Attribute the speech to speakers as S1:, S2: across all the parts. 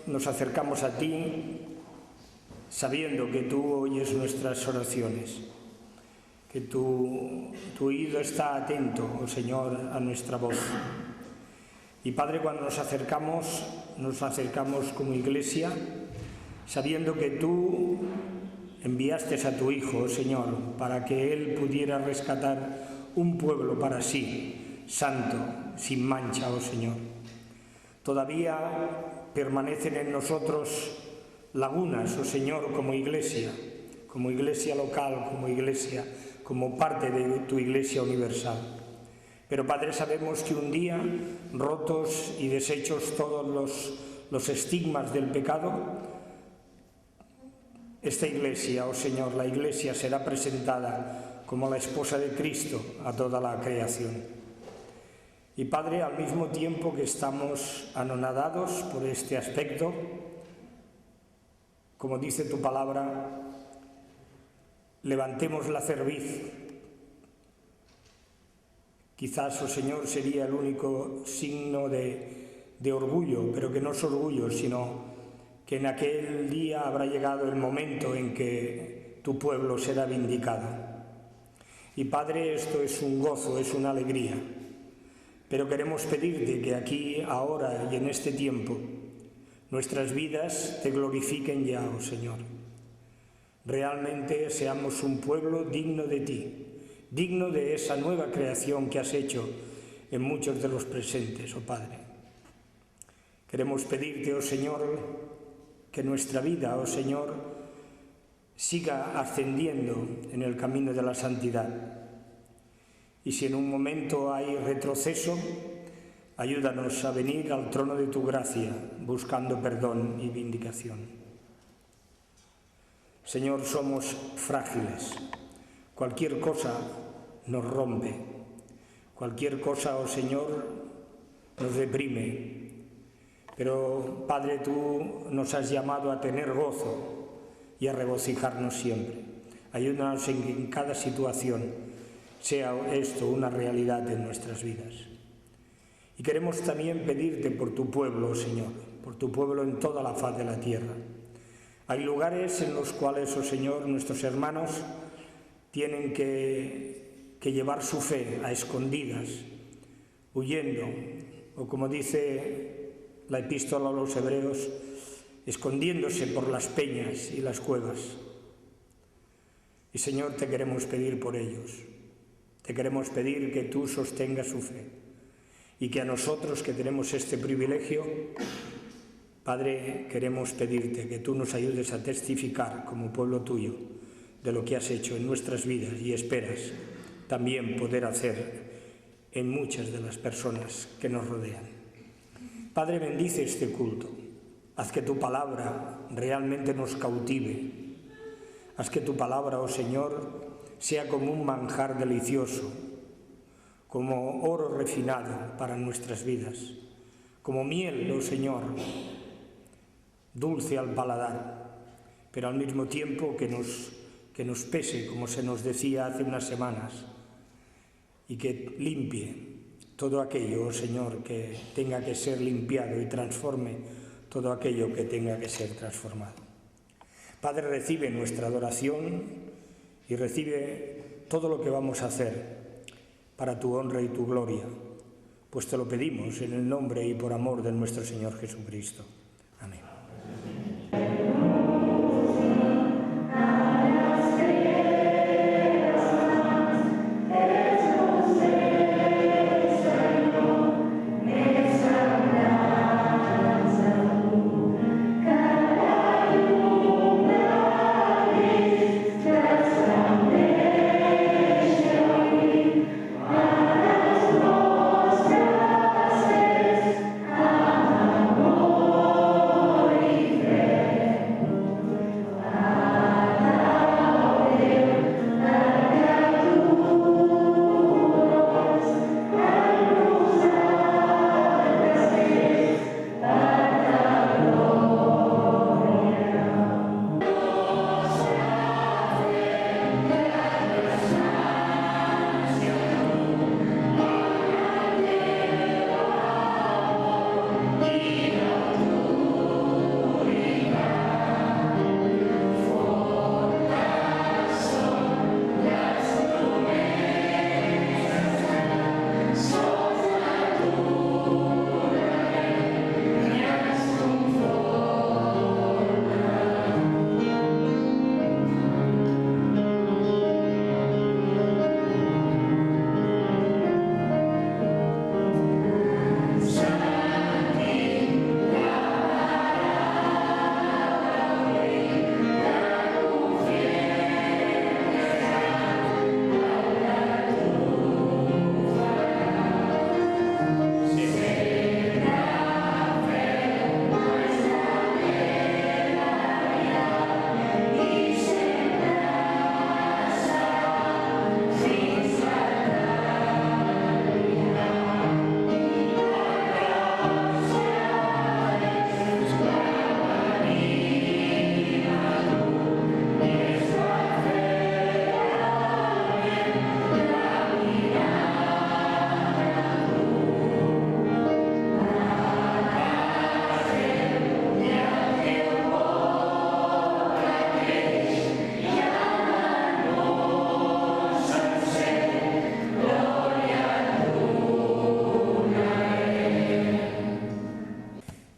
S1: nos acercamos a ti sabiendo que tú oyes nuestras oraciones, que tu oído está atento, oh Señor, a nuestra voz. Y Padre, cuando nos acercamos como iglesia, sabiendo que tú enviaste a tu Hijo, oh Señor, para que Él pudiera rescatar un pueblo para sí, santo, sin mancha, oh Señor. Todavía permanecen en nosotros lagunas, oh Señor, como iglesia local, como parte de tu iglesia universal. Pero Padre, sabemos que un día, rotos y deshechos todos los estigmas del pecado, esta iglesia, oh Señor, la iglesia será presentada como la esposa de Cristo a toda la creación. Y Padre, al mismo tiempo que estamos anonadados por este aspecto, como dice tu palabra, levantemos la cerviz. Quizás, oh Señor, sería el único signo de orgullo, pero que no es orgullo, sino que en aquel día habrá llegado el momento en que tu pueblo será vindicado. Y Padre, esto es un gozo, es una alegría. Pero queremos pedirte que aquí, ahora y en este tiempo, nuestras vidas te glorifiquen ya, oh Señor. Realmente seamos un pueblo digno de ti, digno de esa nueva creación que has hecho en muchos de los presentes, oh Padre. Queremos pedirte, oh Señor, que nuestra vida, oh Señor, siga ascendiendo en el camino de la santidad. Y si en un momento hay retroceso, ayúdanos a venir al trono de tu gracia, buscando perdón y vindicación. Señor, somos frágiles. Cualquier cosa nos rompe. Cualquier cosa, oh Señor, nos deprime. Pero, Padre, tú nos has llamado a tener gozo y a regocijarnos siempre. Ayúdanos en que en cada situación sea esto una realidad en nuestras vidas. Y queremos también pedirte por tu pueblo, Señor, por tu pueblo en toda la faz de la tierra. Hay lugares en los cuales, oh Señor, nuestros hermanos tienen que llevar su fe a escondidas, huyendo, o como dice la epístola a los hebreos, escondiéndose por las peñas y las cuevas. Y Señor, te queremos pedir por ellos. Te queremos pedir que tú sostengas su fe y que a nosotros que tenemos este privilegio, Padre, queremos pedirte que tú nos ayudes a testificar como pueblo tuyo de lo que has hecho en nuestras vidas y esperas también poder hacer en muchas de las personas que nos rodean. Padre, bendice este culto. Haz que tu palabra realmente nos cautive. Haz que tu palabra, oh Señor, sea como un manjar delicioso, como oro refinado para nuestras vidas, como miel, oh Señor, dulce al paladar, pero al mismo tiempo que nos pese, como se nos decía hace unas semanas, y que limpie todo aquello, oh Señor, que tenga que ser limpiado y transforme todo aquello que tenga que ser transformado. Padre, recibe nuestra adoración y recibe todo lo que vamos a hacer para tu honra y tu gloria, pues te lo pedimos en el nombre y por amor de nuestro Señor Jesucristo. Amén.
S2: Gloria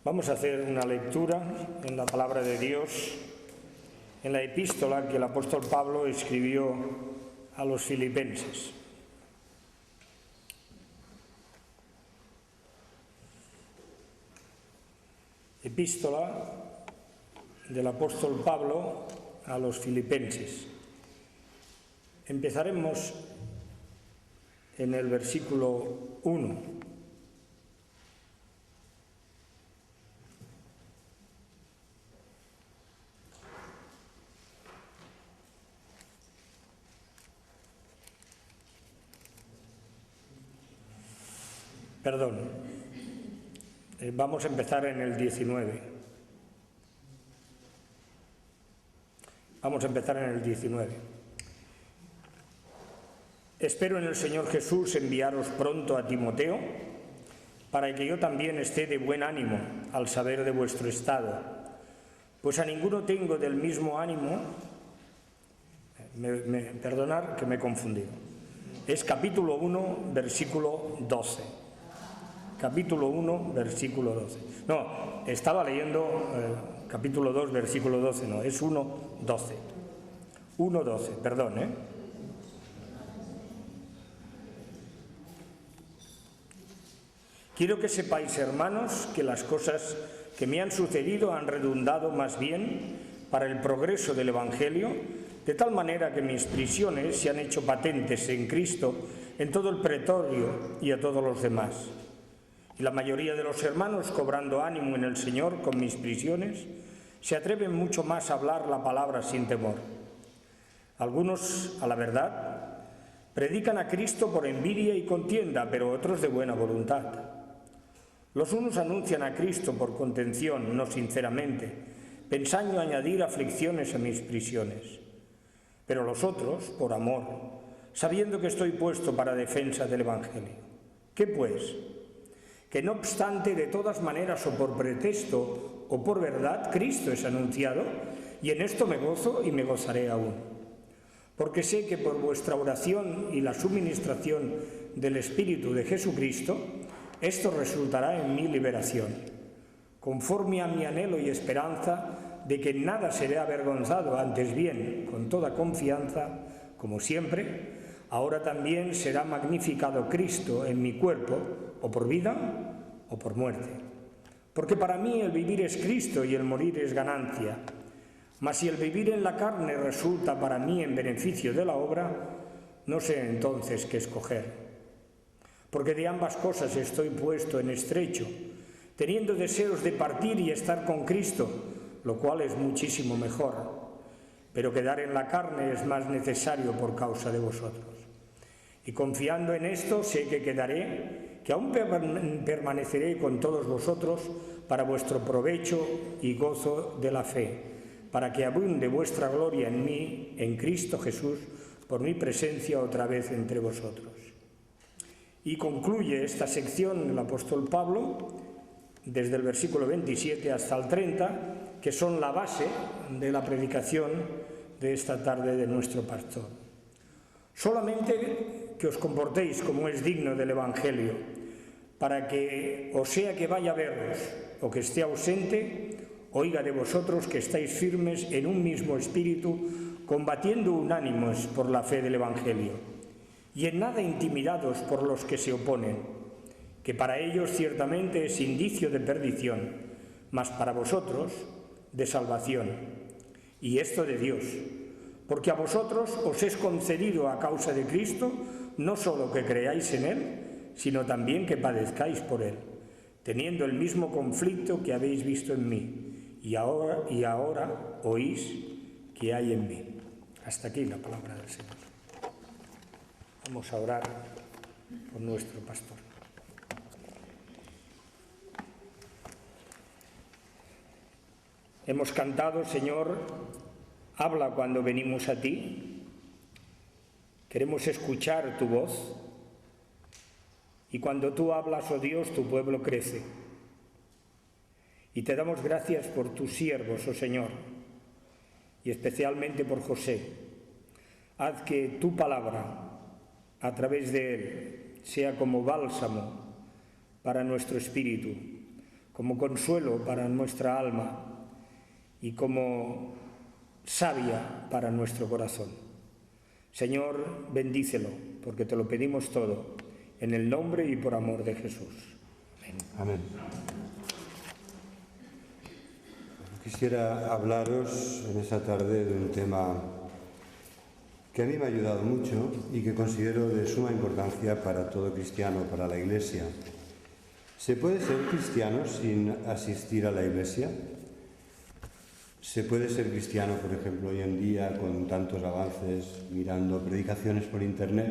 S1: Vamos a hacer una lectura en la palabra de Dios, en la epístola que el apóstol Pablo escribió a los filipenses. Epístola del apóstol Pablo a los filipenses. Empezaremos en el versículo 1. Perdón, vamos a empezar en el 19. Vamos a empezar en el 19. Espero en el Señor Jesús enviaros pronto a Timoteo, para que yo también esté de buen ánimo al saber de vuestro estado, pues a ninguno tengo del mismo ánimo. Perdonad que me he confundido. Es capítulo 1, versículo 12. Capítulo 1, versículo 12. No, estaba leyendo capítulo 2, versículo 12, no, es 1, 12. 1, 12, perdón, Quiero que sepáis, hermanos, que las cosas que me han sucedido han redundado más bien para el progreso del Evangelio, de tal manera que mis prisiones se han hecho patentes en Cristo en todo el pretorio y a todos los demás. Y la mayoría de los hermanos, cobrando ánimo en el Señor con mis prisiones, se atreven mucho más a hablar la palabra sin temor. Algunos, a la verdad, predican a Cristo por envidia y contienda, pero otros de buena voluntad. Los unos anuncian a Cristo por contención, no sinceramente, pensando añadir aflicciones a mis prisiones. Pero los otros, por amor, sabiendo que estoy puesto para defensa del Evangelio. ¿Qué pues? Que no obstante, de todas maneras, o por pretexto o por verdad, Cristo es anunciado, y en esto me gozo y me gozaré aún. Porque sé que por vuestra oración y la suministración del Espíritu de Jesucristo, esto resultará en mi liberación, conforme a mi anhelo y esperanza de que en nada seré avergonzado, antes bien, con toda confianza, como siempre, ahora también será magnificado Cristo en mi cuerpo, o por vida o por muerte. Porque para mí el vivir es Cristo y el morir es ganancia. Mas si el vivir en la carne resulta para mí en beneficio de la obra, no sé entonces qué escoger. Porque de ambas cosas estoy puesto en estrecho, teniendo deseos de partir y estar con Cristo, lo cual es muchísimo mejor. Pero quedar en la carne es más necesario por causa de vosotros. Y confiando en esto, sé que quedaré, que aún permaneceré con todos vosotros para vuestro provecho y gozo de la fe, para que abunde vuestra gloria en mí, en Cristo Jesús, por mi presencia otra vez entre vosotros. Y concluye esta sección el apóstol Pablo, desde el versículo 27 hasta el 30, que son la base de la predicación de esta tarde de nuestro pastor. Solamente que os comportéis como es digno del Evangelio, para que, o sea que vaya a veros o que esté ausente, oiga de vosotros que estáis firmes en un mismo espíritu, combatiendo unánimes por la fe del Evangelio, y en nada intimidados por los que se oponen, que para ellos ciertamente es indicio de perdición, mas para vosotros de salvación, y esto de Dios, porque a vosotros os es concedido a causa de Cristo no solo que creáis en Él, sino también que padezcáis por Él, teniendo el mismo conflicto que habéis visto en mí, y ahora oís que hay en mí. Hasta aquí la palabra del Señor. Vamos a orar por nuestro pastor. Hemos cantado, Señor, habla cuando venimos a ti. Queremos escuchar tu voz. Y cuando tú hablas, oh Dios, tu pueblo crece. Y te damos gracias por tus siervos, oh Señor, y especialmente por José. Haz que tu palabra, a través de él, sea como bálsamo para nuestro espíritu, como consuelo para nuestra alma y como savia para nuestro corazón. Señor, bendícelo, porque te lo pedimos todo, en el nombre y por amor de Jesús.
S2: Amén. Quisiera hablaros en esta tarde de un tema que a mí me ha ayudado mucho y que considero de suma importancia para todo cristiano, para la Iglesia. ¿Se puede ser cristiano sin asistir a la Iglesia? ¿Se puede ser cristiano, por ejemplo, hoy en día, con tantos avances, mirando predicaciones por Internet,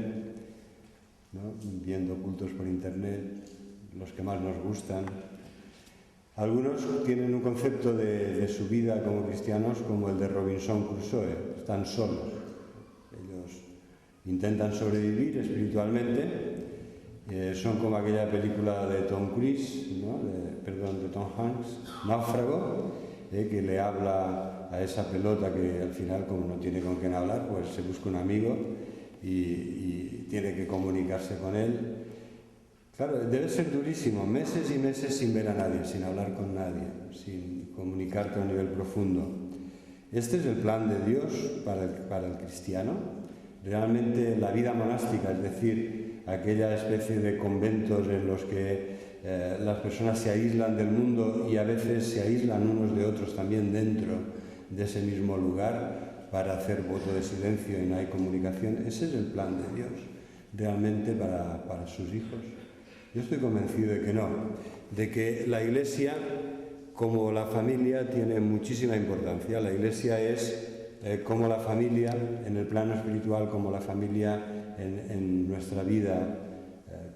S2: ¿no? Viendo cultos por Internet, los que más nos gustan? Algunos tienen un concepto de su vida como cristianos como el de Robinson Crusoe, están solos. Ellos intentan sobrevivir espiritualmente, son como aquella película de Tom Cruise, ¿no? de Tom Hanks, Náufrago, que le habla a esa pelota que al final, como no tiene con quién hablar, pues se busca un amigo y tiene que comunicarse con él. Claro, debe ser durísimo, meses y meses sin ver a nadie, sin hablar con nadie, sin comunicarte a un nivel profundo. Este es el plan de Dios para el cristiano. Realmente la vida monástica, es decir, aquella especie de conventos en los que las personas se aíslan del mundo y a veces se aíslan unos de otros también dentro de ese mismo lugar para hacer voto de silencio y no hay comunicación, ese es el plan de Dios realmente para sus hijos. Yo estoy convencido de que no, de que la Iglesia, como la familia, tiene muchísima importancia. La Iglesia es como la familia en el plano espiritual, como la familia en nuestra vida,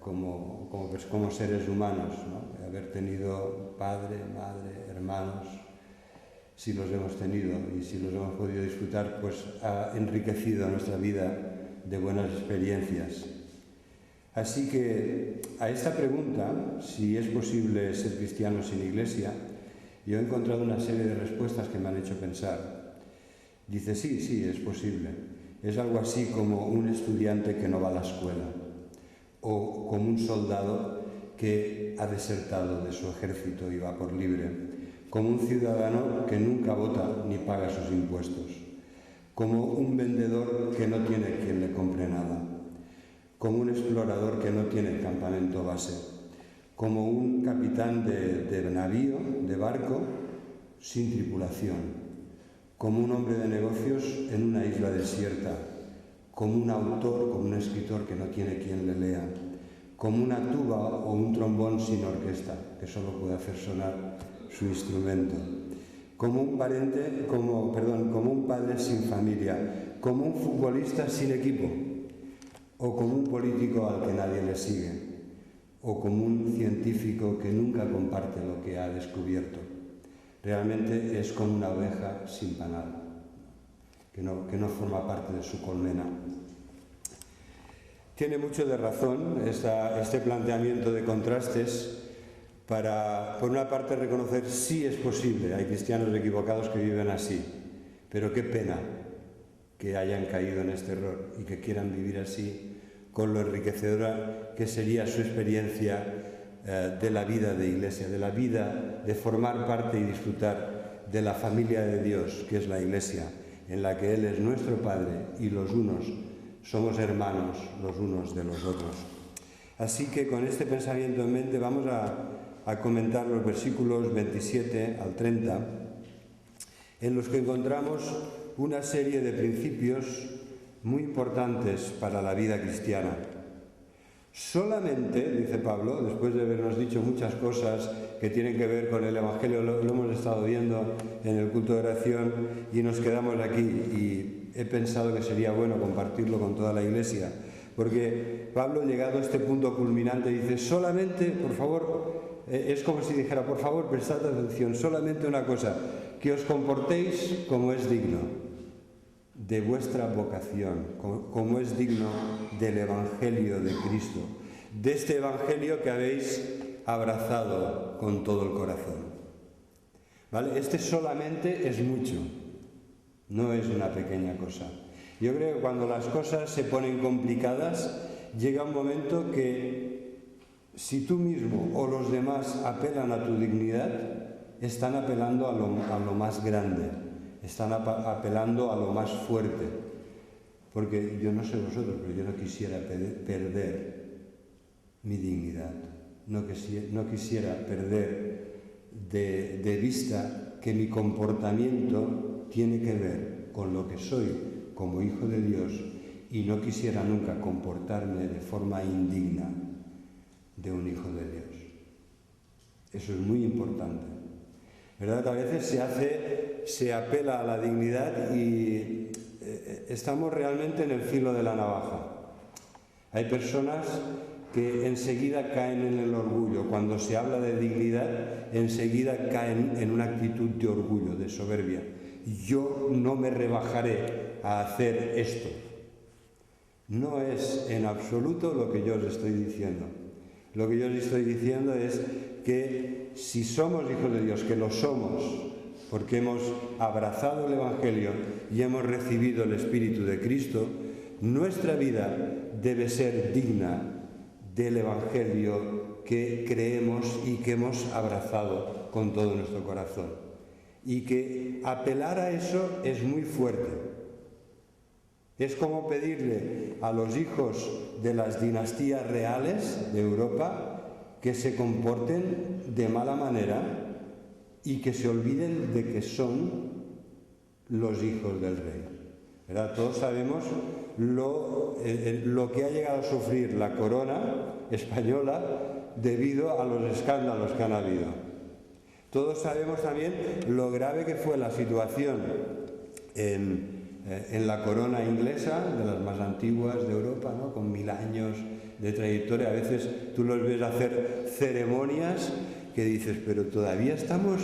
S2: como seres humanos, ¿no? Haber tenido padre, madre, hermanos, si los hemos tenido y si los hemos podido disfrutar, pues ha enriquecido nuestra vida de buenas experiencias. Así que a esta pregunta, si es posible ser cristiano sin Iglesia, yo he encontrado una serie de respuestas que me han hecho pensar. Dice, sí, es posible. Es algo así como un estudiante que no va a la escuela, o como un soldado que ha desertado de su ejército y va por libre, como un ciudadano que nunca vota ni paga sus impuestos, como un vendedor que no tiene quien le compre nada, como un explorador que no tiene campamento base, como un capitán de navío, de barco, sin tripulación, como un hombre de negocios en una isla desierta, como un autor, como un escritor que no tiene quien le lea, como una tuba o un trombón sin orquesta, que solo puede hacer sonar su instrumento, como un padre sin familia, como un futbolista sin equipo, o como un político al que nadie le sigue, o como un científico que nunca comparte lo que ha descubierto. Realmente es como una oveja sin panal, que no forma parte de su colmena. Tiene mucho de razón este planteamiento de contrastes para, por una parte, reconocer sí es posible, hay cristianos equivocados que viven así, pero qué pena que hayan caído en este error y que quieran vivir así, con lo enriquecedora que sería su experiencia de la vida de Iglesia, de la vida de formar parte y disfrutar de la familia de Dios, que es la Iglesia, en la que Él es nuestro Padre y los unos somos hermanos los unos de los otros. Así que con este pensamiento en mente vamos a comentar los versículos 27 al 30, en los que encontramos una serie de principios muy importantes para la vida cristiana. Solamente, dice Pablo, después de habernos dicho muchas cosas que tienen que ver con el Evangelio, lo hemos estado viendo en el culto de oración y nos quedamos aquí, y he pensado que sería bueno compartirlo con toda la Iglesia, porque Pablo, llegado a este punto culminante, dice, solamente, por favor, es como si dijera, por favor, prestad atención, solamente una cosa, que os comportéis como es digno de vuestra vocación, como es digno del Evangelio de Cristo, de este Evangelio que habéis abrazado con todo el corazón. ¿Vale? Este solamente es mucho, no es una pequeña cosa. Yo creo que cuando las cosas se ponen complicadas, llega un momento que Si tú mismo o los demás apelan a tu dignidad, están apelando a lo más grande, están apelando a lo más fuerte. Porque yo no sé vosotros, pero yo no quisiera perder mi dignidad. No quisiera perder de vista que mi comportamiento tiene que ver con lo que soy como hijo de Dios, y no quisiera nunca comportarme de forma indigna de un hijo de Dios. Eso es muy importante. ¿Verdad? A veces se apela a la dignidad y estamos realmente en el filo de la navaja. Hay personas que enseguida caen en el orgullo. Cuando se habla de dignidad, enseguida caen en una actitud de orgullo, de soberbia. Yo no me rebajaré a hacer esto. No es en absoluto lo que yo os estoy diciendo. Lo que yo os estoy diciendo es que si somos hijos de Dios, que lo somos, porque hemos abrazado el Evangelio y hemos recibido el Espíritu de Cristo, nuestra vida debe ser digna del Evangelio que creemos y que hemos abrazado con todo nuestro corazón. Y que apelar a eso es muy fuerte. Es como pedirle a los hijos de las dinastías reales de Europa que se comporten de mala manera y que se olviden de que son los hijos del rey. ¿Verdad? Todos sabemos lo que ha llegado a sufrir la corona española debido a los escándalos que han habido. Todos sabemos también lo grave que fue la situación en la corona inglesa, de las más antiguas de Europa, ¿no? Con 1000 años de trayectoria. A veces tú los ves hacer ceremonias que dices, pero todavía estamos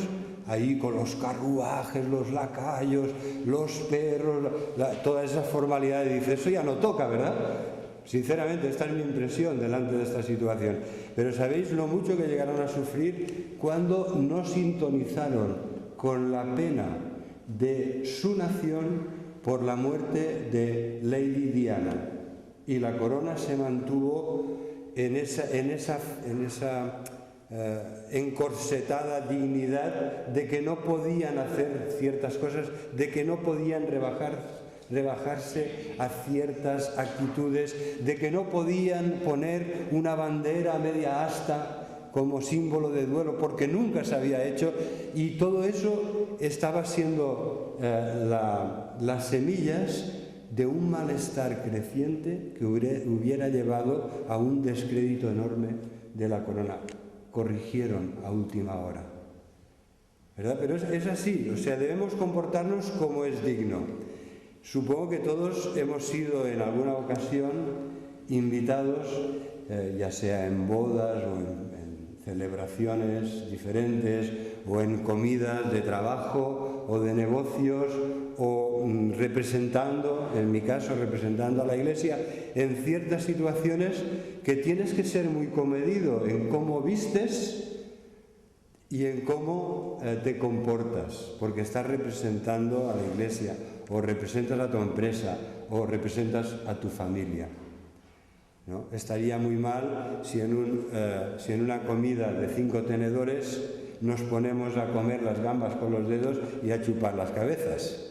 S2: ahí con los carruajes, los lacayos, los perros, todas esas formalidades. Y dices, eso ya no toca, ¿verdad? Sinceramente, esta es mi impresión delante de esta situación. Pero ¿sabéis lo mucho que llegaron a sufrir cuando no sintonizaron con la pena de su nación por la muerte de Lady Diana? Y la corona se mantuvo en esa encorsetada dignidad de que no podían hacer ciertas cosas, de que no podían rebajarse a ciertas actitudes, de que no podían poner una bandera a media asta como símbolo de duelo, porque nunca se había hecho, y todo eso estaba siendo las semillas de un malestar creciente que hubiera llevado a un descrédito enorme de la corona. Corrigieron a última hora, ¿verdad? Pero es así, o sea, debemos comportarnos como es digno. Supongo que todos hemos sido en alguna ocasión invitados, ya sea en bodas o en celebraciones diferentes, o en comidas de trabajo o de negocios, o representando, en mi caso, representando a la Iglesia, en ciertas situaciones que tienes que ser muy comedido en cómo vistes y en cómo te comportas, porque estás representando a la Iglesia, o representas a tu empresa, o representas a tu familia, ¿no? Estaría muy mal si en una comida de 5 tenedores nos ponemos a comer las gambas con los dedos y a chupar las cabezas.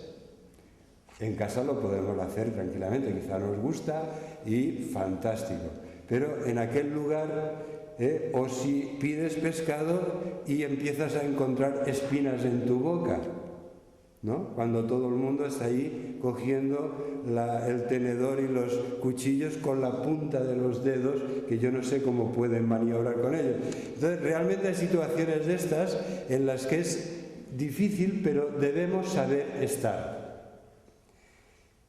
S2: En casa lo podemos hacer tranquilamente, quizá nos gusta y fantástico. Pero en aquel lugar, o si pides pescado y empiezas a encontrar espinas en tu boca, ¿no? Cuando todo el mundo está ahí cogiendo el tenedor y los cuchillos con la punta de los dedos, que yo no sé cómo pueden maniobrar con ellos. Entonces, realmente hay situaciones de estas en las que es difícil, pero debemos saber estar.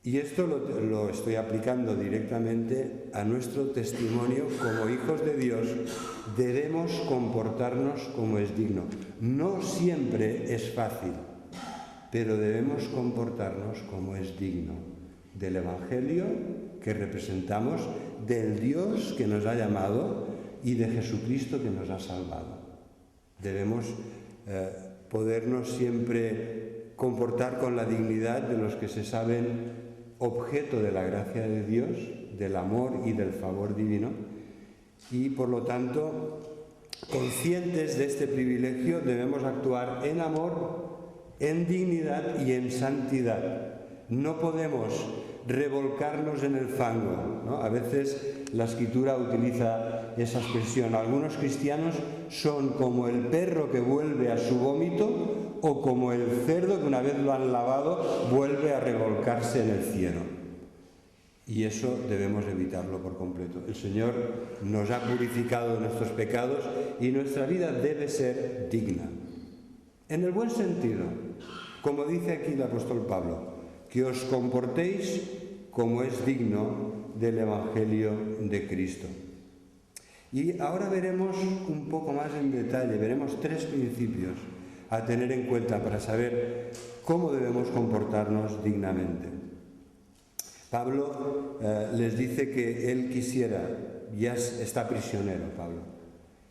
S2: Y esto lo estoy aplicando directamente a nuestro testimonio como hijos de Dios. Debemos comportarnos como es digno. No siempre es fácil, pero debemos comportarnos como es digno del Evangelio que representamos, del Dios que nos ha llamado y de Jesucristo que nos ha salvado. Debemos podernos siempre comportar con la dignidad de los que se saben objeto de la gracia de Dios, del amor y del favor divino, y por lo tanto, conscientes de este privilegio, debemos actuar en amor, en dignidad y en santidad. No podemos revolcarnos en el fango, ¿no? A veces la Escritura utiliza esa expresión. Algunos cristianos son como el perro que vuelve a su vómito o como el cerdo que una vez lo han lavado vuelve a revolcarse en el cieno. Y eso debemos evitarlo por completo. El Señor nos ha purificado de nuestros pecados y nuestra vida debe ser digna. En el buen sentido, como dice aquí el apóstol Pablo, que os comportéis como es digno del Evangelio de Cristo. Y ahora veremos un poco más en detalle, veremos 3 principios a tener en cuenta para saber cómo debemos comportarnos dignamente. Pablo les dice que él quisiera, ya está prisionero Pablo,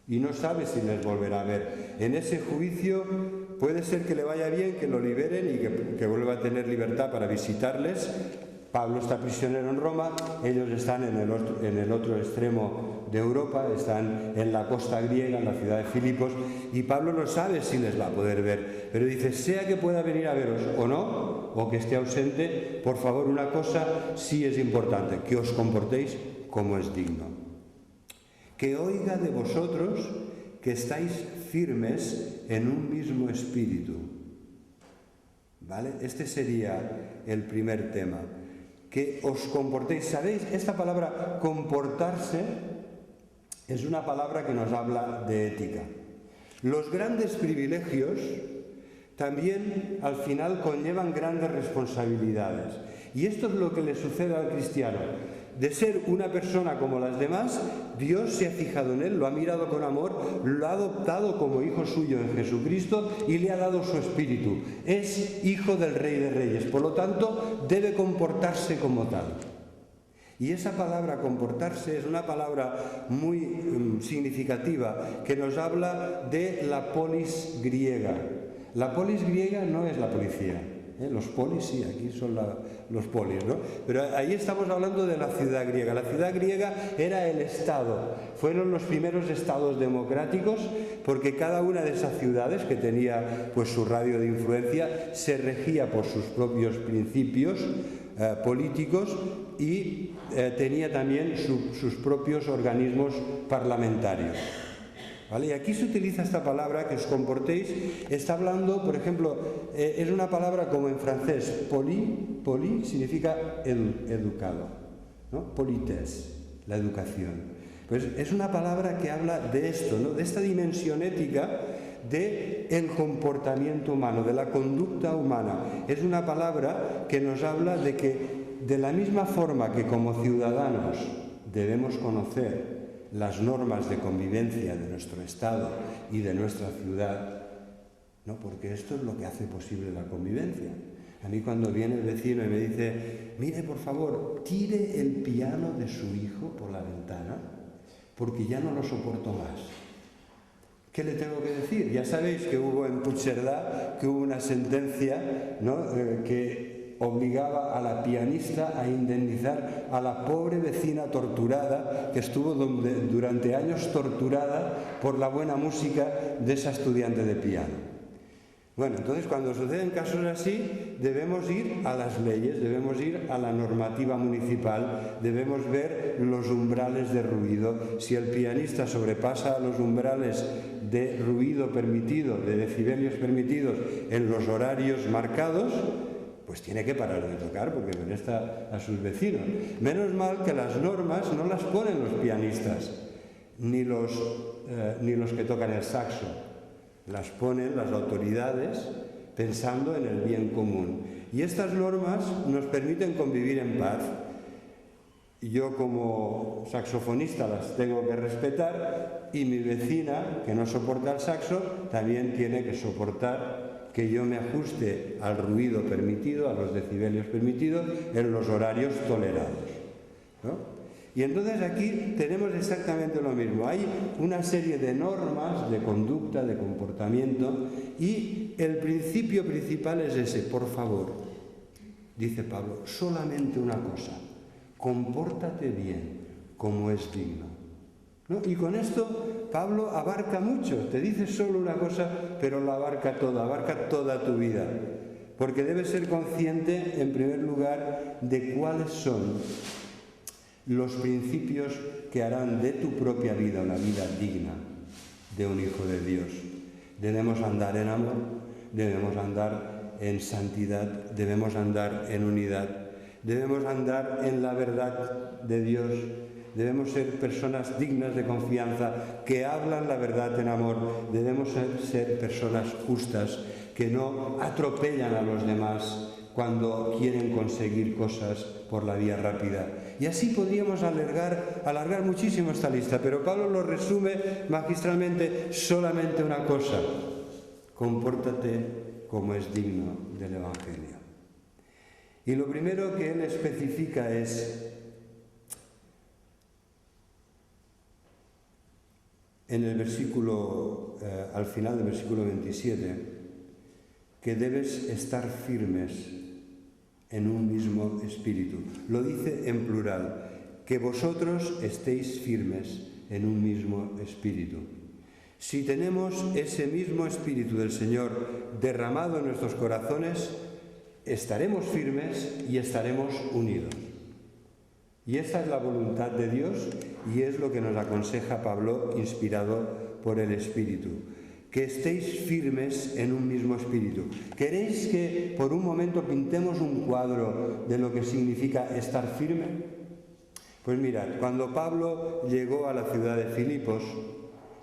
S2: y no sabe si les volverá a ver. En ese juicio puede ser que le vaya bien, que lo liberen y que vuelva a tener libertad para visitarles. Pablo está prisionero en Roma, ellos están en el otro extremo de Europa, están en la costa griega, en la ciudad de Filipos, y Pablo no sabe si les va a poder ver, pero dice, sea que pueda venir a veros o no, o que esté ausente, por favor, una cosa sí es importante, que os comportéis como es digno. Que oiga de vosotros que estáis firmes en un mismo espíritu. ¿Vale? Este sería el primer tema. Que os comportéis. ¿Sabéis? Esta palabra comportarse es una palabra que nos habla de ética. Los grandes privilegios también al final conllevan grandes responsabilidades. Y esto es lo que le sucede al cristiano. De ser una persona como las demás, Dios se ha fijado en él, lo ha mirado con amor, lo ha adoptado como hijo suyo en Jesucristo y le ha dado su espíritu. Es hijo del Rey de Reyes, por lo tanto, debe comportarse como tal. Y esa palabra comportarse es una palabra muy significativa que nos habla de la polis griega. La polis griega no es la policía. Los polis sí, aquí son los polis, ¿no? Pero ahí estamos hablando de la ciudad griega. La ciudad griega era el Estado. Fueron los primeros estados democráticos porque cada una de esas ciudades que tenía pues su radio de influencia se regía por sus propios principios políticos y tenía también sus propios organismos parlamentarios. ¿Vale? Y aquí se utiliza esta palabra, que os comportéis, está hablando, por ejemplo, es una palabra como en francés, poli significa educado, ¿no? Polites, la educación. Pues es una palabra que habla de esto, ¿no? De esta dimensión ética del comportamiento humano, de la conducta humana. Es una palabra que nos habla de que, de la misma forma que como ciudadanos debemos conocer las normas de convivencia de nuestro Estado y de nuestra ciudad, ¿no? Porque esto es lo que hace posible la convivencia. A mí cuando viene el vecino y me dice, mire por favor, tire el piano de su hijo por la ventana, porque ya no lo soporto más. ¿Qué le tengo que decir? Ya sabéis que hubo en Puigcerdá, que hubo una sentencia, ¿no? Que obligaba a la pianista a indemnizar a la pobre vecina torturada, que estuvo durante años torturada por la buena música de esa estudiante de piano. Bueno, entonces cuando suceden casos así, debemos ir a las leyes, debemos ir a la normativa municipal, debemos ver los umbrales de ruido. Si el pianista sobrepasa los umbrales de ruido permitido, de decibelios permitidos en los horarios marcados, pues tiene que parar de tocar porque molesta a sus vecinos. Menos mal que las normas no las ponen los pianistas, ni los que tocan el saxo. Las ponen las autoridades pensando en el bien común. Y estas normas nos permiten convivir en paz. Yo como saxofonista las tengo que respetar y mi vecina, que no soporta el saxo, también tiene que soportar que yo me ajuste al ruido permitido, a los decibelios permitidos, en los horarios tolerados, ¿no? Y entonces aquí tenemos exactamente lo mismo. Hay una serie de normas de conducta, de comportamiento, y el principio principal es ese. Por favor, dice Pablo, solamente una cosa, compórtate bien como es digno. ¿no? Y con esto Pablo abarca mucho, te dice solo una cosa, pero lo abarca toda tu vida. Porque debes ser consciente, en primer lugar, de cuáles son los principios que harán de tu propia vida una vida digna de un hijo de Dios. Debemos andar en amor, debemos andar en santidad, debemos andar en unidad, debemos andar en la verdad de Dios, debemos ser personas dignas de confianza, que hablan la verdad en amor, debemos ser personas justas, que no atropellan a los demás cuando quieren conseguir cosas por la vía rápida. Y así podríamos alargar muchísimo esta lista, pero Pablo lo resume magistralmente solamente una cosa: compórtate como es digno del Evangelio. Y lo primero que él especifica es, en el versículo, al final del versículo 27, que debes estar firmes en un mismo espíritu. Lo dice en plural, que vosotros estéis firmes en un mismo espíritu. Si tenemos ese mismo espíritu del Señor derramado en nuestros corazones, estaremos firmes y estaremos unidos. Y esa es la voluntad de Dios y es lo que nos aconseja Pablo, inspirado por el Espíritu. Que estéis firmes en un mismo espíritu. ¿Queréis que por un momento pintemos un cuadro de lo que significa estar firme? Pues mirad, cuando Pablo llegó a la ciudad de Filipos,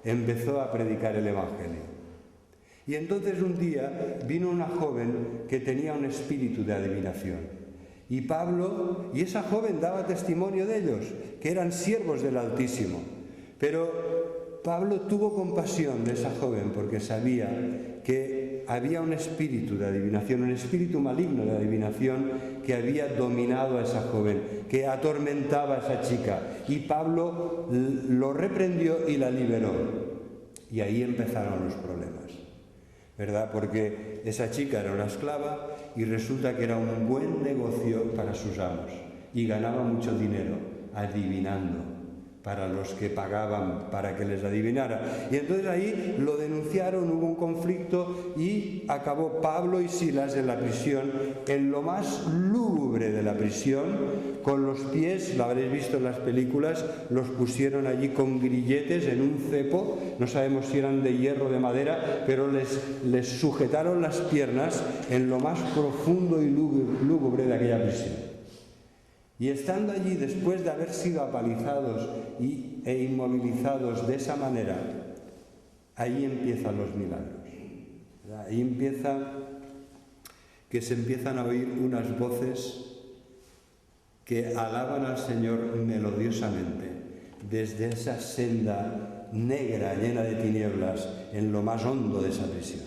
S2: empezó a predicar el Evangelio. Y entonces un día vino una joven que tenía un espíritu de adivinación. Y esa joven daba testimonio de ellos, que eran siervos del Altísimo. Pero Pablo tuvo compasión de esa joven porque sabía que había un espíritu de adivinación, un espíritu maligno de adivinación que había dominado a esa joven, que atormentaba a esa chica. Y Pablo lo reprendió y la liberó. Y ahí empezaron los problemas, ¿verdad? Porque esa chica era una esclava y resulta que era un buen negocio para sus amos y ganaba mucho dinero adivinando para los que pagaban para que les adivinara. Y entonces ahí lo denunciaron, hubo un conflicto y acabó Pablo y Silas en la prisión, en lo más lúgubre de la prisión, con los pies, lo habréis visto en las películas, los pusieron allí con grilletes en un cepo, no sabemos si eran de hierro o de madera, pero les sujetaron las piernas en lo más profundo y lúgubre de aquella prisión. Y estando allí, después de haber sido apalizados e inmovilizados de esa manera, ahí empiezan los milagros. Ahí empieza que se empiezan a oír unas voces que alaban al Señor melodiosamente desde esa senda negra llena de tinieblas en lo más hondo de esa prisión.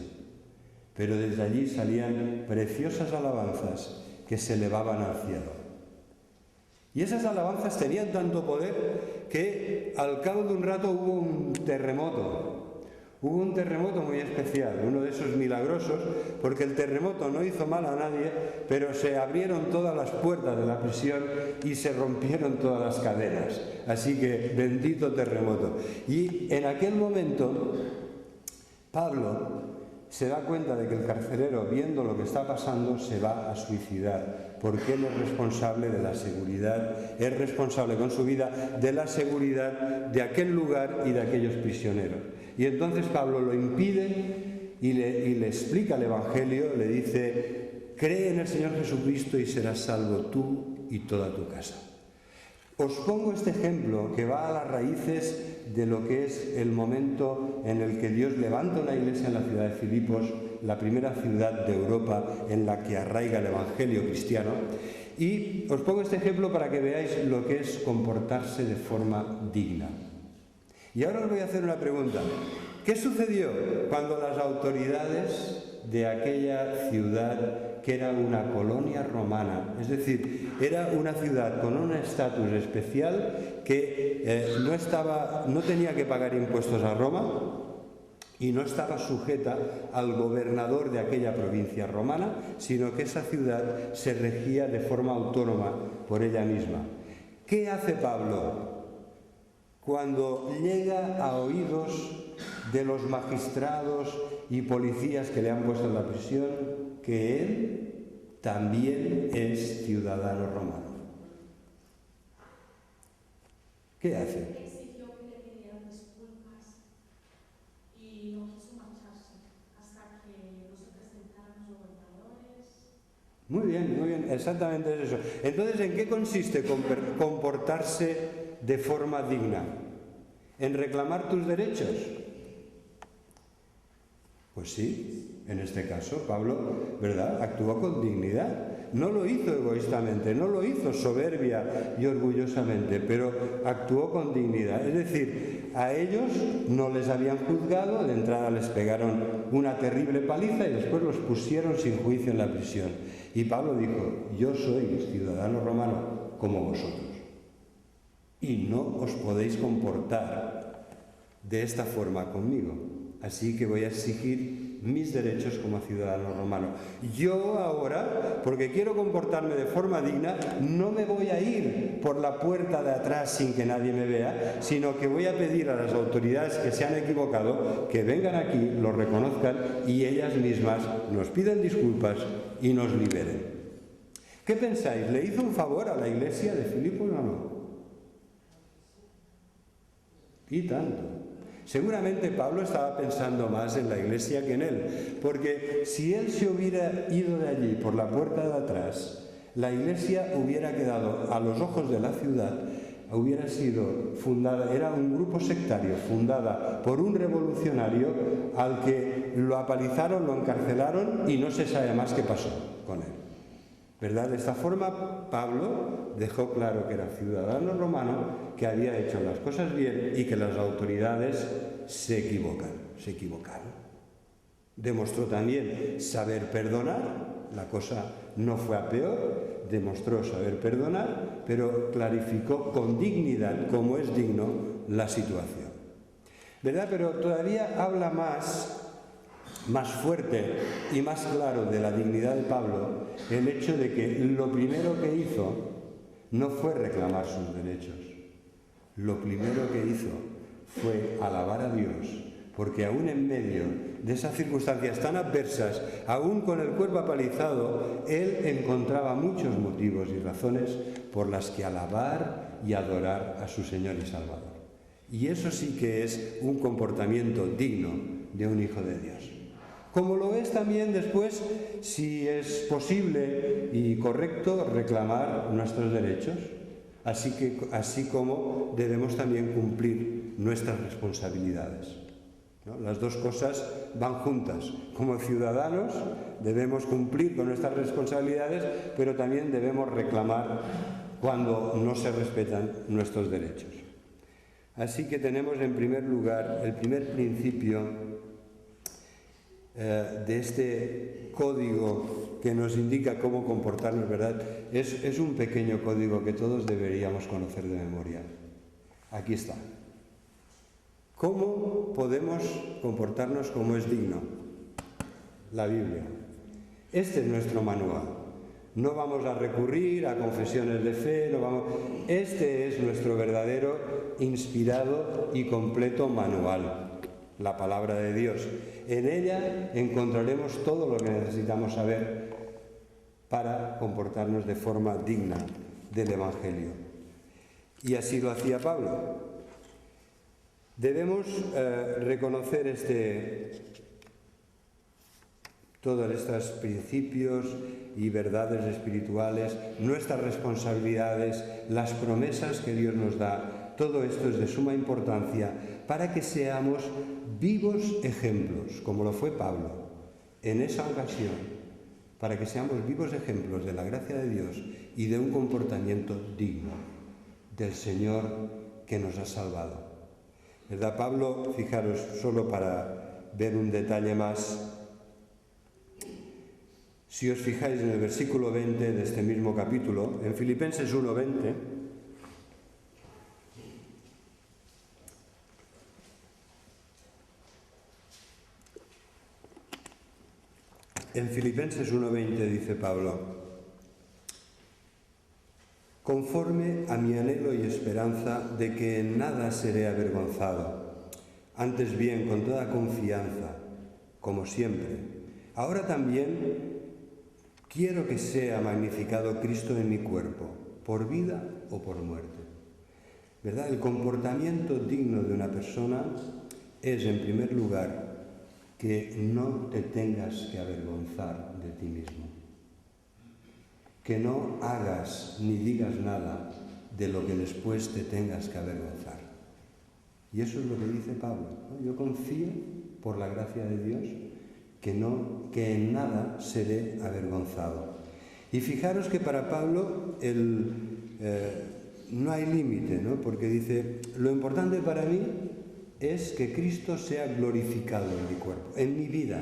S2: Pero desde allí salían preciosas alabanzas que se elevaban al cielo. Y esas alabanzas tenían tanto poder que al cabo de un rato hubo un terremoto. Hubo un terremoto muy especial, uno de esos milagrosos, porque el terremoto no hizo mal a nadie, pero se abrieron todas las puertas de la prisión y se rompieron todas las cadenas. Así que bendito terremoto. Y en aquel momento Pablo se da cuenta de que el carcelero, viendo lo que está pasando, se va a suicidar, porque él es responsable de la seguridad, es responsable con su vida de la seguridad de aquel lugar y de aquellos prisioneros. Y entonces Pablo lo impide y le explica el Evangelio, le dice: cree en el Señor Jesucristo y serás salvo tú y toda tu casa. Os pongo este ejemplo que va a las raíces de lo que es el momento en el que Dios levanta una iglesia en la ciudad de Filipos, la primera ciudad de Europa en la que arraiga el Evangelio cristiano. Y os pongo este ejemplo para que veáis lo que es comportarse de forma digna. Y ahora os voy a hacer una pregunta. ¿Qué sucedió cuando las autoridades de aquella ciudad, que era una colonia romana, es decir, era una ciudad con un estatus especial que no tenía que pagar impuestos a Roma y no estaba sujeta al gobernador de aquella provincia romana, sino que esa ciudad se regía de forma autónoma por ella misma? ¿Qué hace Pablo cuando llega a oídos de los magistrados y policías que le han puesto en la prisión que él también es ciudadano romano. ¿Qué hace?
S3: Exigió que le pidieran disculpas y no quiso marcharse hasta que no se presentaran los gobernadores.
S2: Muy bien, exactamente es eso. Entonces, ¿en qué consiste comportarse de forma digna? ¿En reclamar tus derechos? Pues sí, en este caso Pablo, ¿verdad?, actuó con dignidad. No lo hizo egoístamente, no lo hizo soberbia y orgullosamente, pero actuó con dignidad. Es decir, a ellos no les habían juzgado, de entrada les pegaron una terrible paliza y después los pusieron sin juicio en la prisión. Y Pablo dijo: yo soy ciudadano romano como vosotros y no os podéis comportar de esta forma conmigo. Así que voy a exigir mis derechos como ciudadano romano. Yo ahora, porque quiero comportarme de forma digna, no me voy a ir por la puerta de atrás sin que nadie me vea, sino que voy a pedir a las autoridades que se han equivocado que vengan aquí, lo reconozcan y ellas mismas nos piden disculpas y nos liberen. ¿Qué pensáis? ¿Le hizo un favor a la iglesia de Filipos o no? Y tanto. Seguramente Pablo estaba pensando más en la iglesia que en él, porque si él se hubiera ido de allí por la puerta de atrás, la iglesia hubiera quedado a los ojos de la ciudad, hubiera sido fundada, era un grupo sectario fundada por un revolucionario al que lo apalizaron, lo encarcelaron y no se sabe más qué pasó con él. ¿Verdad? De esta forma, Pablo dejó claro que era ciudadano romano, que había hecho las cosas bien y que las autoridades se equivocaron. Demostró también saber perdonar, la cosa no fue a peor, demostró saber perdonar, pero clarificó con dignidad, como es digno, la situación. ¿Verdad? Pero todavía habla más fuerte y más claro de la dignidad de Pablo el hecho de que lo primero que hizo no fue reclamar sus derechos. Lo primero que hizo fue alabar a Dios, porque aún en medio de esas circunstancias tan adversas, aún con el cuerpo apalizado, él encontraba muchos motivos y razones por las que alabar y adorar a su Señor y Salvador. Y eso sí que es un comportamiento digno de un hijo de Dios. Como lo es también después, si es posible y correcto, reclamar nuestros derechos, así como debemos también cumplir nuestras responsabilidades, ¿no? Las dos cosas van juntas. Como ciudadanos debemos cumplir con nuestras responsabilidades, pero también debemos reclamar cuando no se respetan nuestros derechos. Así que tenemos en primer lugar el primer principio de este código que nos indica cómo comportarnos, ¿verdad? Es un pequeño código que todos deberíamos conocer de memoria. Aquí está. ¿Cómo podemos comportarnos como es digno? La Biblia. Este es nuestro manual. No vamos a recurrir a confesiones de fe, Este es nuestro verdadero, inspirado y completo manual. La palabra de Dios. En ella encontraremos todo lo que necesitamos saber para comportarnos de forma digna del Evangelio. Y así lo hacía Pablo. Debemos reconocer todos estos principios y verdades espirituales, nuestras responsabilidades, las promesas que Dios nos da. Todo esto es de suma importancia para que seamos vivos ejemplos, como lo fue Pablo en esa ocasión, para que seamos vivos ejemplos de la gracia de Dios y de un comportamiento digno del Señor que nos ha salvado. ¿Verdad, Pablo? Fijaros, solo para ver un detalle más. Si os fijáis en el versículo 20 de este mismo capítulo, en Filipenses 1:20, dice Pablo: conforme a mi anhelo y esperanza de que en nada seré avergonzado, antes bien con toda confianza, como siempre. Ahora también quiero que sea magnificado Cristo en mi cuerpo, por vida o por muerte. ¿Verdad? El comportamiento digno de una persona es, en primer lugar, que no te tengas que avergonzar de ti mismo. Que no hagas ni digas nada de lo que después te tengas que avergonzar. Y eso es lo que dice Pablo, ¿no? Yo confío, por la gracia de Dios, que en nada seré avergonzado. Y fijaros que para Pablo no hay límite, ¿no? Porque dice, lo importante para mí es que Cristo sea glorificado en mi cuerpo, en mi vida,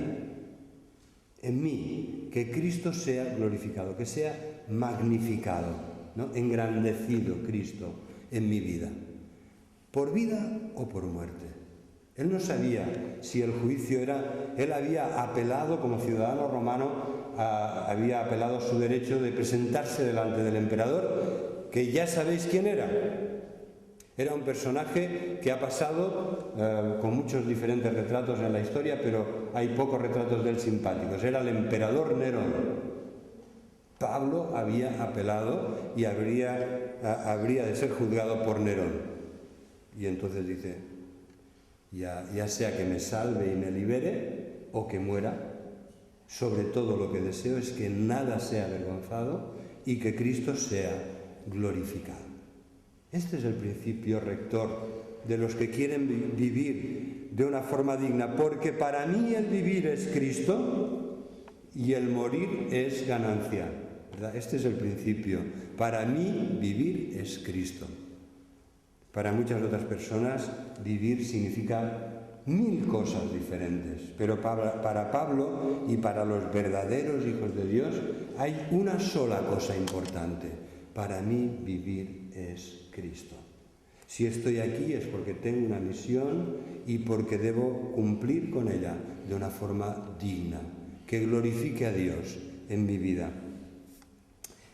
S2: en mí, que Cristo sea glorificado, que sea magnificado, ¿no? Engrandecido Cristo en mi vida, por vida o por muerte. Él no sabía si el juicio era... Él había apelado, como ciudadano romano, había apelado su derecho de presentarse delante del emperador, que ya sabéis quién era. Era un personaje que ha pasado con muchos diferentes retratos en la historia, pero hay pocos retratos de él simpáticos. Era el emperador Nerón. Pablo había apelado y habría de ser juzgado por Nerón. Y entonces dice... Ya sea que me salve y me libere o que muera, sobre todo lo que deseo es que nada sea avergonzado y que Cristo sea glorificado. Este es el principio rector de los que quieren vivir de una forma digna, porque para mí el vivir es Cristo y el morir es ganancia, ¿verdad? Este es el principio. Para mí vivir es Cristo. Para muchas otras personas, vivir significa 1000 cosas diferentes, pero para Pablo y para los verdaderos hijos de Dios hay una sola cosa importante. Para mí, vivir es Cristo. Si estoy aquí es porque tengo una misión y porque debo cumplir con ella de una forma digna, que glorifique a Dios en mi vida.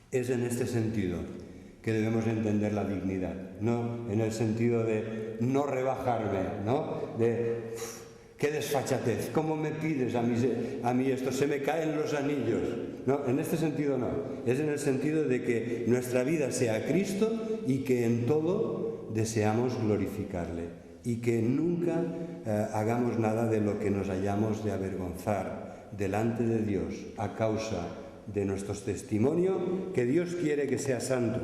S2: Es en este sentido que debemos entender la dignidad, no en el sentido de no rebajarme, ¿no? De qué desfachatez, ¿cómo me pides a mí esto? Se me caen los anillos. No, en este sentido no. Es en el sentido de que nuestra vida sea Cristo y que en todo deseamos glorificarle y que nunca hagamos nada de lo que nos hayamos de avergonzar delante de Dios a causa de nuestro testimonio, que Dios quiere que sea santo.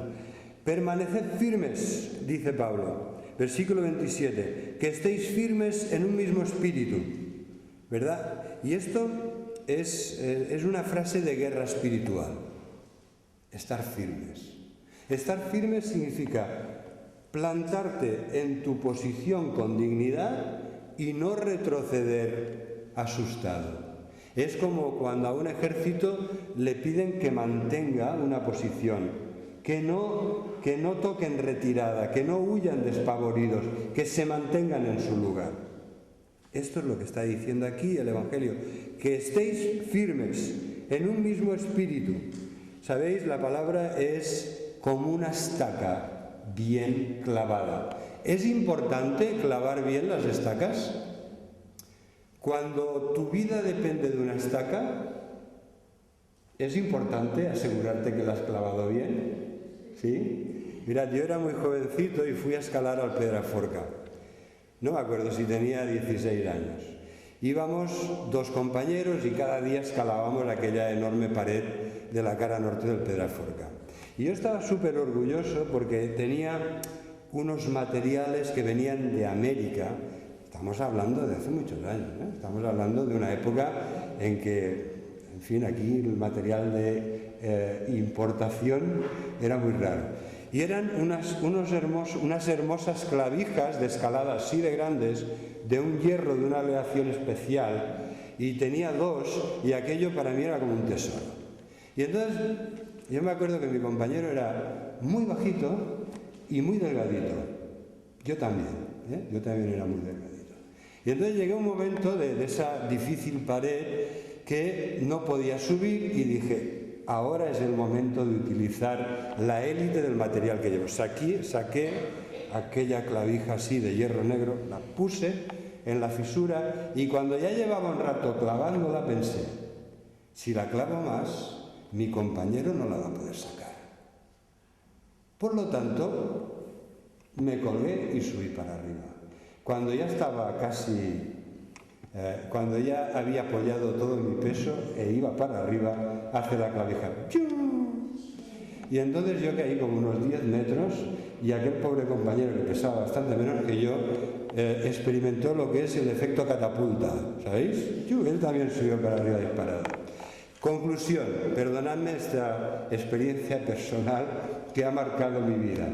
S2: Permaneced firmes, dice Pablo, versículo 27, que estéis firmes en un mismo espíritu, ¿verdad? Y esto es una frase de guerra espiritual, estar firmes. Estar firmes significa plantarte en tu posición con dignidad y no retroceder asustado. Es como cuando a un ejército le piden que mantenga una posición, que no toquen retirada, que no huyan despavoridos, que se mantengan en su lugar. Esto es lo que está diciendo aquí el Evangelio, que estéis firmes en un mismo espíritu. ¿Sabéis? La palabra es como una estaca bien clavada. ¿Es importante clavar bien las estacas? Cuando tu vida depende de una estaca, ¿es importante asegurarte que la has clavado bien? ¿Sí? Mirad, yo era muy jovencito y fui a escalar al Pedraforca. No me acuerdo si tenía 16 años. Íbamos 2 compañeros y cada día escalábamos aquella enorme pared de la cara norte del Pedraforca. Y yo estaba súper orgulloso porque tenía unos materiales que venían de América. Estamos hablando de hace muchos años, ¿eh? Estamos hablando de una época en que, en fin, aquí el material de importación era muy raro. Y eran unas hermosas clavijas de escalada así de grandes, de un hierro de una aleación especial, y tenía 2, y aquello para mí era como un tesoro. Y entonces, yo me acuerdo que mi compañero era muy bajito y muy delgadito. Yo también era muy delgadito. Y entonces llegué a un momento de esa difícil pared que no podía subir y dije, ahora es el momento de utilizar la élite del material que llevo. Saqué aquella clavija así de hierro negro, la puse en la fisura y cuando ya llevaba un rato clavándola pensé, si la clavo más, mi compañero no la va a poder sacar. Por lo tanto, me colgué y subí para arriba. Cuando ya estaba cuando ya había apoyado todo mi peso e iba para arriba, hace la clavija. ¡Chum! Y entonces yo caí como unos 10 metros y aquel pobre compañero que pesaba bastante menos que yo experimentó lo que es el efecto catapulta, ¿sabéis? Él también subió para arriba disparado. Conclusión, perdonadme esta experiencia personal que ha marcado mi vida.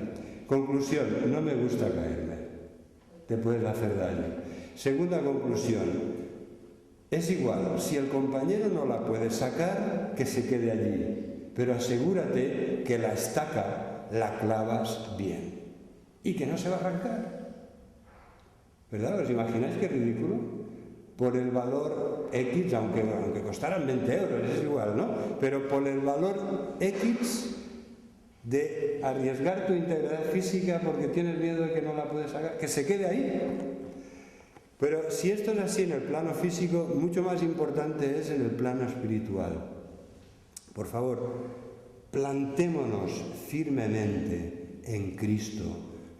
S2: Conclusión, no me gusta caerme, te puedes hacer daño. Segunda conclusión, es igual, si el compañero no la puede sacar, que se quede allí, pero asegúrate que la estaca la clavas bien y que no se va a arrancar. ¿Verdad? ¿Os imagináis qué ridículo? Por el valor X, aunque costaran 20 euros, es igual, ¿no? Pero por el valor X de arriesgar tu integridad física porque tienes miedo de que no la puedes sacar, que se quede ahí. Pero si esto es así en el plano físico, mucho más importante es en el plano espiritual. Por favor, plantémonos firmemente en Cristo,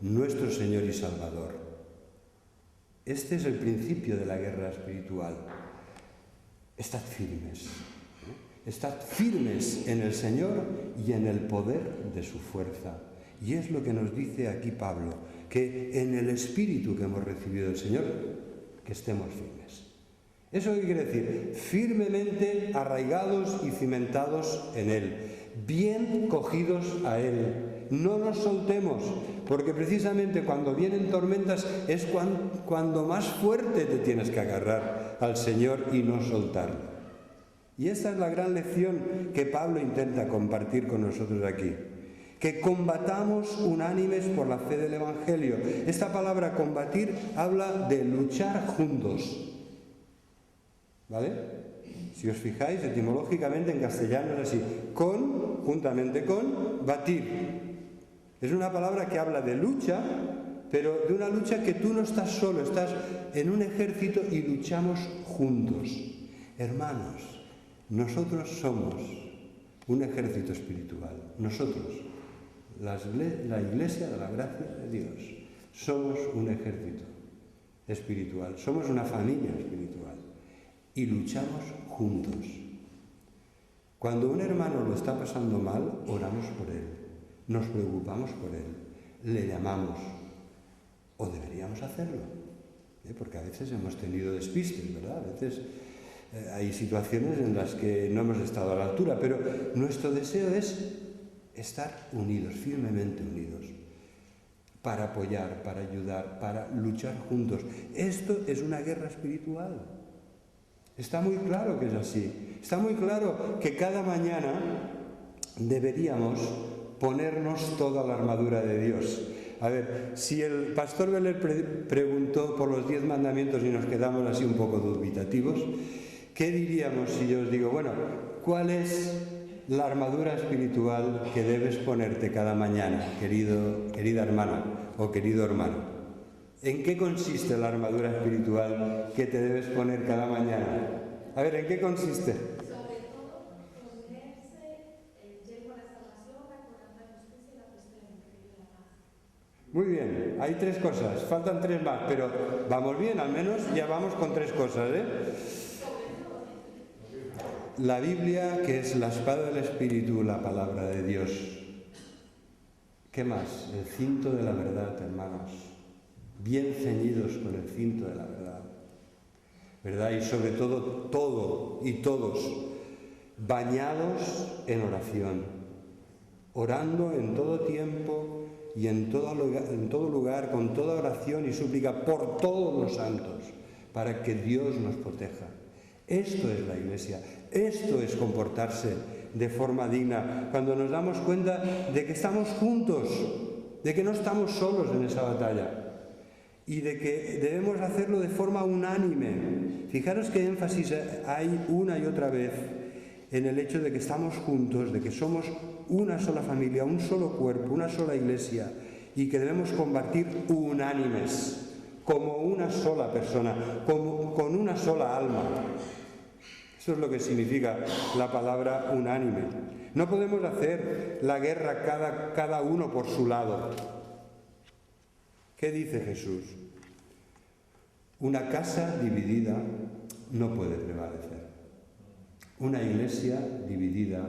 S2: nuestro Señor y Salvador. Este es el principio de la guerra espiritual. Estad firmes. Estad firmes en el Señor y en el poder de su fuerza. Y es lo que nos dice aquí Pablo, que en el Espíritu que hemos recibido del Señor, que estemos firmes. ¿Eso qué quiere decir? Firmemente arraigados y cimentados en Él, bien cogidos a Él. No nos soltemos, porque precisamente cuando vienen tormentas es cuando más fuerte te tienes que agarrar al Señor y no soltarlo. Y esta es la gran lección que Pablo intenta compartir con nosotros aquí. Que combatamos unánimes por la fe del Evangelio. Esta palabra combatir habla de luchar juntos. ¿Vale? Si os fijáis, etimológicamente en castellano es así. Juntamente con, batir. Es una palabra que habla de lucha, pero de una lucha que tú no estás solo, estás en un ejército y luchamos juntos. Hermanos, nosotros somos un ejército espiritual. Nosotros, la Iglesia de la Gracia de Dios, somos un ejército espiritual, somos una familia espiritual y luchamos juntos. Cuando un hermano lo está pasando mal, oramos por él, nos preocupamos por él, le llamamos, o deberíamos hacerlo, porque a veces hemos tenido despistes, ¿verdad? A veces hay situaciones en las que no hemos estado a la altura, pero nuestro deseo es estar unidos, firmemente unidos, para apoyar, para ayudar, para luchar juntos. Esto es una guerra espiritual. Está muy claro que es así. Está muy claro que cada mañana deberíamos ponernos toda la armadura de Dios. A ver, si el pastor Beller preguntó por los 10 mandamientos y nos quedamos así un poco dubitativos, ¿qué diríamos si yo os digo, bueno, cuál es la armadura espiritual que debes ponerte cada mañana, querida hermana o querido hermano? ¿En qué consiste la armadura espiritual que te debes poner cada mañana? A ver, ¿en qué consiste?
S3: Sobre todo, ponerse lleno de salvación, la coraza de justicia y la presencia de la paz.
S2: Muy bien, hay 3 cosas, faltan 3 más, pero vamos bien, al menos ya vamos con 3 cosas, ¿eh? La Biblia, que es la espada del Espíritu, la palabra de Dios. ¿Qué más? El cinto de la verdad, hermanos. Bien ceñidos con el cinto de la verdad. ¿Verdad? Y sobre todo y todos bañados en oración. Orando en todo tiempo y en todo lugar, con toda oración y súplica por todos los santos, para que Dios nos proteja. Esto es la Iglesia, esto es comportarse de forma digna, cuando nos damos cuenta de que estamos juntos, de que no estamos solos en esa batalla y de que debemos hacerlo de forma unánime. Fijaros qué énfasis hay una y otra vez en el hecho de que estamos juntos, de que somos una sola familia, un solo cuerpo, una sola iglesia, y que debemos combatir unánimes, como una sola persona, con una sola alma. Eso es lo que significa la palabra unánime. No podemos hacer la guerra cada uno por su lado. ¿Qué dice Jesús? Una casa dividida no puede prevalecer. Una iglesia dividida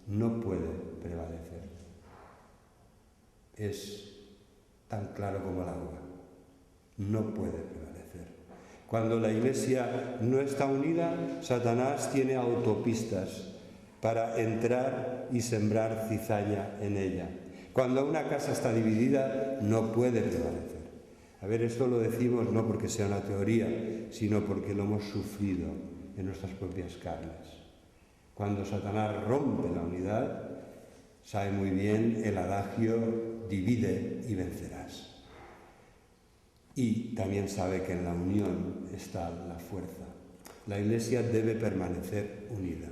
S2: no puede prevalecer. Es tan claro como el agua. No puede prevalecer. Cuando la iglesia no está unida, Satanás tiene autopistas para entrar y sembrar cizaña en ella. Cuando una casa está dividida, no puede prevalecer. A ver, esto lo decimos no porque sea una teoría, sino porque lo hemos sufrido en nuestras propias carnes. Cuando Satanás rompe la unidad, sabe muy bien el adagio: divide y vencerás. Y también sabe que en la unión está la fuerza. La Iglesia debe permanecer unida.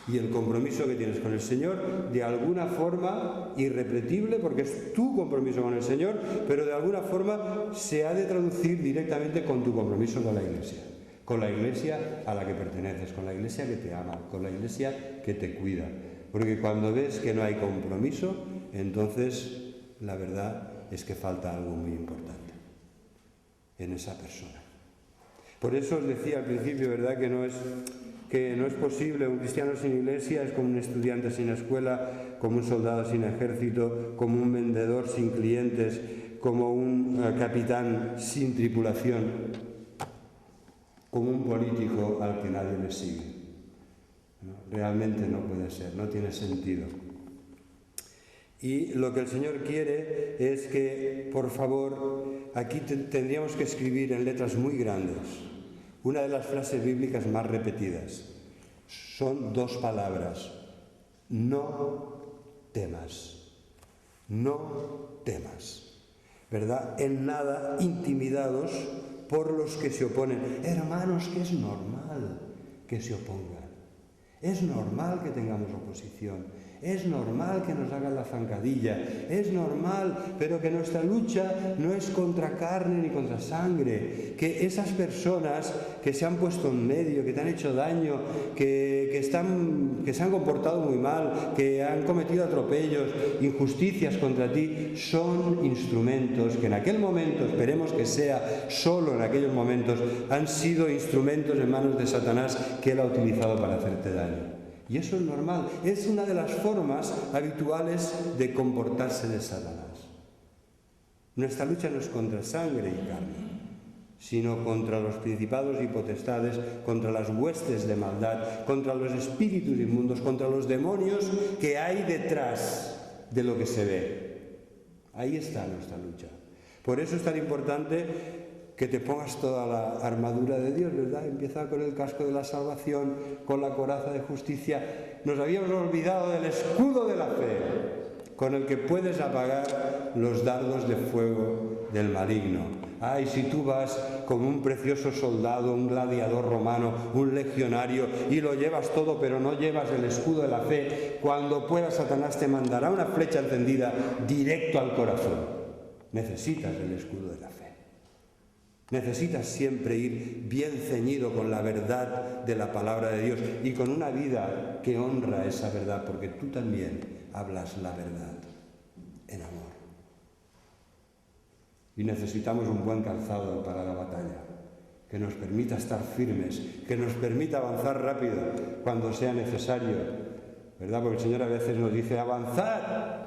S2: Y el compromiso que tienes con el Señor, de alguna forma irrepetible, porque es tu compromiso con el Señor, pero de alguna forma se ha de traducir directamente con tu compromiso con la Iglesia a la que perteneces, con la Iglesia que te ama, con la Iglesia que te cuida. Porque cuando ves que no hay compromiso, entonces la verdad es que falta algo muy importante en esa persona. Por eso os decía al principio, ¿verdad?, que no es posible. Un cristiano sin iglesia es como un estudiante sin escuela, como un soldado sin ejército, como un vendedor sin clientes, como un capitán sin tripulación, como un político al que nadie le sigue. ¿No? Realmente no puede ser, no tiene sentido. Y lo que el Señor quiere es que, por favor, aquí tendríamos que escribir en letras muy grandes una de las frases bíblicas más repetidas. Son dos palabras: no temas. No temas. ¿Verdad? En nada intimidados por los que se oponen. Hermanos, que es normal que se opongan. Es normal que tengamos oposición. Es normal que nos hagan la zancadilla, es normal, pero que nuestra lucha no es contra carne ni contra sangre, que esas personas que se han puesto en medio, que te han hecho daño, que se han comportado muy mal, que han cometido atropellos, injusticias contra ti, son instrumentos que en aquel momento, esperemos que sea solo en aquellos momentos, han sido instrumentos en manos de Satanás que él ha utilizado para hacerte daño. Y eso es normal, es una de las formas habituales de comportarse de Satanás. Nuestra lucha no es contra sangre y carne, sino contra los principados y potestades, contra las huestes de maldad, contra los espíritus inmundos, contra los demonios que hay detrás de lo que se ve. Ahí está nuestra lucha. Por eso es tan importante que te pongas toda la armadura de Dios, ¿verdad? Empieza con el casco de la salvación, con la coraza de justicia. Nos habíamos olvidado del escudo de la fe, con el que puedes apagar los dardos de fuego del maligno. Ay, si tú vas como un precioso soldado, un gladiador romano, un legionario, y lo llevas todo, pero no llevas el escudo de la fe, cuando pueda Satanás te mandará una flecha encendida directo al corazón. Necesitas el escudo de la fe. Necesitas siempre ir bien ceñido con la verdad de la palabra de Dios y con una vida que honra esa verdad, porque tú también hablas la verdad en amor. Y necesitamos un buen calzado para la batalla, que nos permita estar firmes, que nos permita avanzar rápido cuando sea necesario, ¿verdad? Porque el Señor a veces nos dice: avanzad.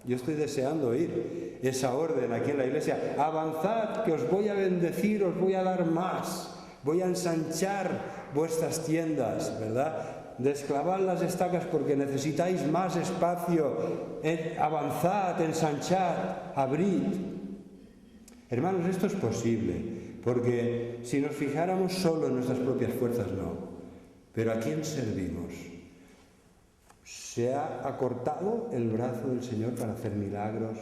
S2: Yo estoy deseando oír esa orden aquí en la iglesia: avanzad, que os voy a bendecir, os voy a dar más, voy a ensanchar vuestras tiendas, ¿verdad? Desclavad las estacas porque necesitáis más espacio. Avanzad, ensanchad, abrid. Hermanos, esto es posible, porque si nos fijáramos solo en nuestras propias fuerzas, no. Pero ¿a quién servimos? Se ha acortado el brazo del Señor para hacer milagros,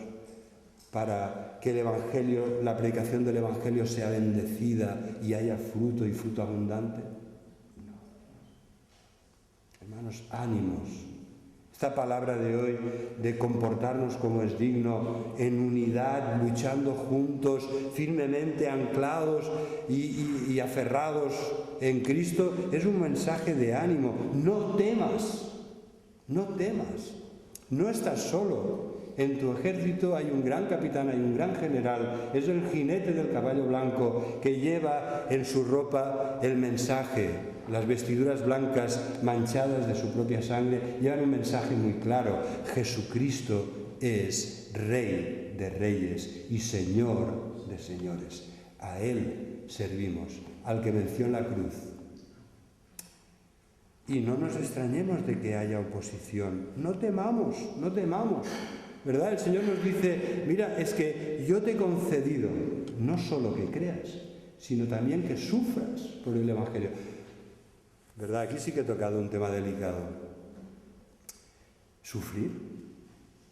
S2: para que el Evangelio, la predicación del Evangelio sea bendecida y haya fruto y fruto abundante. No. danos ánimos. Esta palabra de hoy, de comportarnos como es digno, en unidad, luchando juntos, firmemente anclados y aferrados en Cristo, es un mensaje de ánimo. No temas, no temas, no estás solo. En tu ejército hay un gran capitán, hay un gran general, es el jinete del caballo blanco que lleva en su ropa el mensaje. Las vestiduras blancas manchadas de su propia sangre llevan un mensaje muy claro. Jesucristo es Rey de reyes y Señor de señores. A Él servimos, al que venció en la cruz. Y no nos extrañemos de que haya oposición. No temamos, no temamos. ¿Verdad? El Señor nos dice, mira, es que yo te he concedido no solo que creas, sino también que sufras por el Evangelio. ¿Verdad? Aquí sí que he tocado un tema delicado. ¿Sufrir?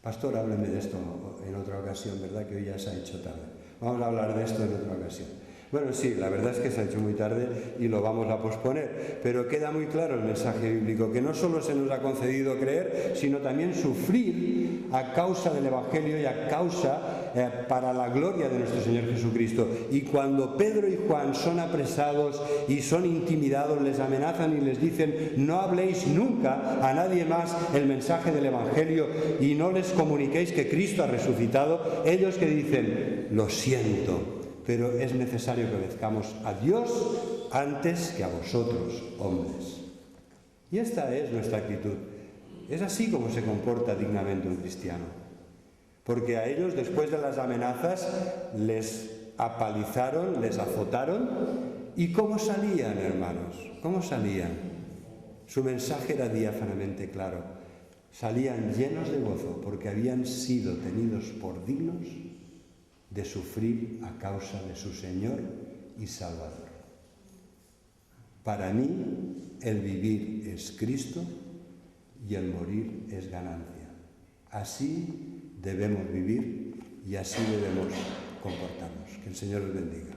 S2: Pastor, hábleme de esto en otra ocasión, ¿verdad? Que hoy ya se ha hecho tarde. Vamos a hablar de esto en otra ocasión. Bueno, sí, la verdad es que se ha hecho muy tarde y lo vamos a posponer, pero queda muy claro el mensaje bíblico, que no solo se nos ha concedido creer, sino también sufrir a causa del Evangelio y a causa para la gloria de nuestro Señor Jesucristo. Y cuando Pedro y Juan son apresados y son intimidados, les amenazan y les dicen, no habléis nunca a nadie más el mensaje del Evangelio y no les comuniquéis que Cristo ha resucitado, ellos que dicen, lo siento, pero es necesario que obedezcamos a Dios antes que a vosotros, hombres. Y esta es nuestra actitud. Es así como se comporta dignamente un cristiano. Porque a ellos, después de las amenazas, les apalizaron, les azotaron. ¿Y cómo salían, hermanos? ¿Cómo salían? Su mensaje era diáfanamente claro. Salían llenos de gozo porque habían sido tenidos por dignos de sufrir a causa de su Señor y Salvador. Para mí, el vivir es Cristo y el morir es ganancia. Así debemos vivir y así debemos comportarnos. Que el Señor os bendiga.